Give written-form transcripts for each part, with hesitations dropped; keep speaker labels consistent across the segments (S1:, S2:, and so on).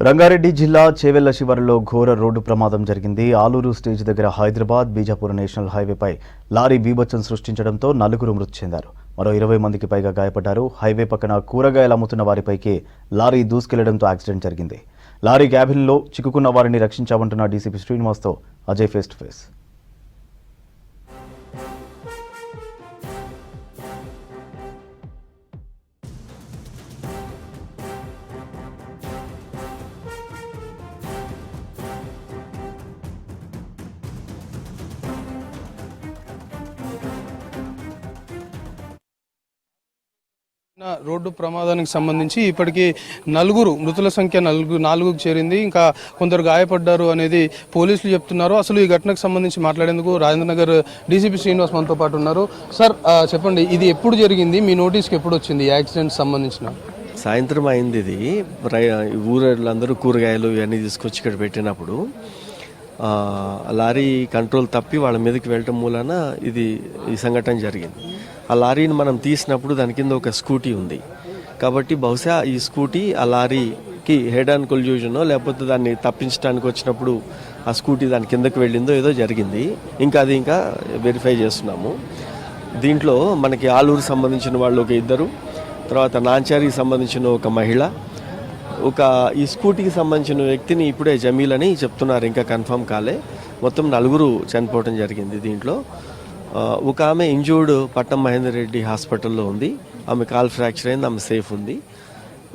S1: రంగారెడ్డి జిల్లా చేవెళ్ల శివారులో ఘోర రోడ్డు ప్రమాదం జరిగింది. ఆలూరు స్టేజ్ దగ్గర హైదరాబాద్ బీజాపూర్ నేషనల్ హైవేపై లారీ బీభత్సం సృష్టించడంతో 4 మృతి చెందారు. మరో 20 మందికి పైగా గాయపడ్డారు. హైవే పక్కన కూరగాయలు అమ్ముతున్న వారిపైకి లారీ దూసుకెళ్లడంతో యాక్సిడెంట్ జరిగింది. లారీ క్యాబిన్లో చిక్కుకున్న వారిని రక్షించామంటున్న డీసీపీ శ్రీనివాస్తో Ajay face to face.
S2: Road ప్రమాదానికి సంబంధించి ఇప్పటికీ 4 మృతుల సంఖ్య 4కు చేరింది. ఇంకా కొందరు గాయపడ్డారు అనేది పోలీసులు చెప్తున్నారు. అసలు ఈ ఘటనకు సంబంధించి మాట్లాడేందుకు రాజేంద్రనగర్ డీసీపీ శ్రీనివాస్ మనతో పాటు ఉన్నారు. సార్ చెప్పండి, ఇది ఎప్పుడు జరిగింది? మీ నోటీస్కి ఎప్పుడు వచ్చింది యాక్సిడెంట్ సంబంధించిన?
S3: సాయంత్రం అయింది. ఇది ఊళ్ళందరూ కూరగాయలు ఇవన్నీ తీసుకొచ్చి ఇక్కడ పెట్టినప్పుడు లారీ కంట్రోల్ తప్పి వాళ్ళ మీదకి వెళ్ళటం మూలన ఈ సంఘటన జరిగింది. ఆ లారీని మనం తీసినప్పుడు దాని కింద ఒక స్కూటీ ఉంది కాబట్టి బహుశా ఈ స్కూటీ ఆ లారీకి హెడ్ ఆన్ కొల్యూజనో లేకపోతే దాన్ని తప్పించడానికి వచ్చినప్పుడు ఆ స్కూటీ దాని కిందకి వెళ్ళిందో ఏదో జరిగింది. ఇంకా వెరిఫై చేస్తున్నాము. దీంట్లో మనకి ఆలూరు సంబంధించిన వాళ్ళు ఒక 2, తర్వాత నాంచారికి సంబంధించిన ఒక మహిళ, ఈ స్కూటీకి సంబంధించిన వ్యక్తిని ఇప్పుడే జమీల్ అని చెప్తున్నారు, ఇంకా కన్ఫర్మ్ కాలే. మొత్తం 4 చనిపోవడం జరిగింది. దీంట్లో ఒక ఆమె ఇంజూర్డ్ పట్నం మహేందర్ రెడ్డి హాస్పిటల్లో ఉంది. ఆమె కాల్ ఫ్రాక్చర్ అయింది, ఆమె సేఫ్ ఉంది.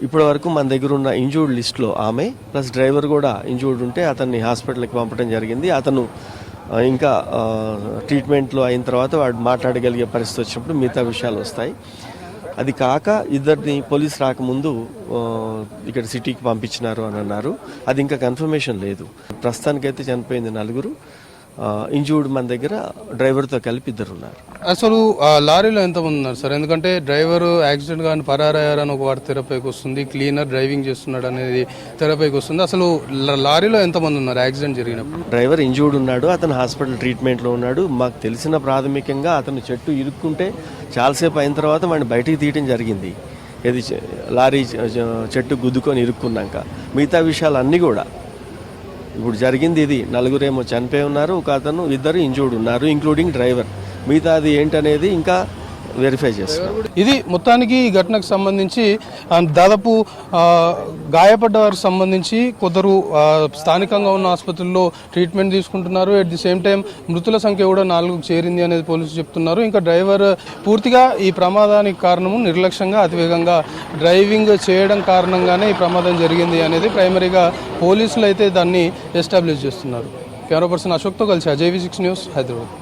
S3: ఇప్పటి వరకు మన దగ్గర ఉన్న ఇంజూర్డ్ లిస్ట్లో ఆమె ప్లస్ డ్రైవర్ కూడా ఇంజూర్డ్ ఉంటే అతన్ని హాస్పిటల్కి పంపడం జరిగింది. అతను ఇంకా ట్రీట్మెంట్లో అయిన తర్వాత వాడు మాట్లాడగలిగే పరిస్థితి వచ్చినప్పుడు మిగతా విషయాలు వస్తాయి. అది కాక 2 పోలీస్ రాకముందు ఇక్కడ సిటీకి పంపించినారు అని అన్నారు. అది ఇంకా కన్ఫర్మేషన్ లేదు. ప్రస్తుతానికైతే చనిపోయింది 4. ఇంజూర్డ్ మన దగ్గర డ్రైవర్తో కలిపి 2 ఉన్నారు.
S2: అసలు లారీలో ఎంతమంది ఉన్నారు సార్? ఎందుకంటే డ్రైవర్ యాక్సిడెంట్ కానీ పరారయ్యారని ఒక వార్త తెరపైకి వస్తుంది, క్లీనర్ డ్రైవింగ్ చేస్తున్నాడు అనేది తెరపైకి వస్తుంది. అసలు లారీలో ఎంతమంది ఉన్నారు యాక్సిడెంట్ జరిగినప్పుడు?
S3: డ్రైవర్ ఇంజూర్డ్ ఉన్నాడు, అతను హాస్పిటల్ ట్రీట్మెంట్లో ఉన్నాడు. మాకు తెలిసిన ప్రాథమికంగా అతను చెట్టు ఇరుక్కుంటే చాలాసేపు అయిన తర్వాత వాడిని బయటికి తీయడం జరిగింది. లారీ చెట్టు గుద్దుకొని ఇరుక్కున్నాక మిగతా విషయాలు అన్నీ కూడా ఇప్పుడు జరిగింది. 4 చనిపోయి ఉన్నారు, ఒక అతను 2 ఇంజూర్డ్ ఉన్నారు, ఇంక్లూడింగ్ డ్రైవర్. మిగతా అది ఏంటనేది ఇంకా వెరిఫై చేస్తున్నారు.
S2: ఇది మొత్తానికి ఈ ఘటనకు సంబంధించి దాదాపు గాయపడ్డ వారికి సంబంధించి కొందరు స్థానికంగా ఉన్న ఆసుపత్రుల్లో ట్రీట్మెంట్ తీసుకుంటున్నారు. అట్ ది సేమ్ టైం మృతుల సంఖ్య కూడా 4కు చేరింది అనేది పోలీసులు చెప్తున్నారు. ఇంకా డ్రైవర్ పూర్తిగా ఈ ప్రమాదానికి కారణము నిర్లక్ష్యంగా అతివేగంగా డ్రైవింగ్ చేయడం కారణంగానే ఈ ప్రమాదం జరిగింది అనేది ప్రైమరీగా పోలీసులు అయితే దాన్ని ఎస్టాబ్లిష్ చేస్తున్నారు. కెమెరా పర్సన్ అశోక్తో కలిసి అజయ్ V6 న్యూస్, హైదరాబాద్.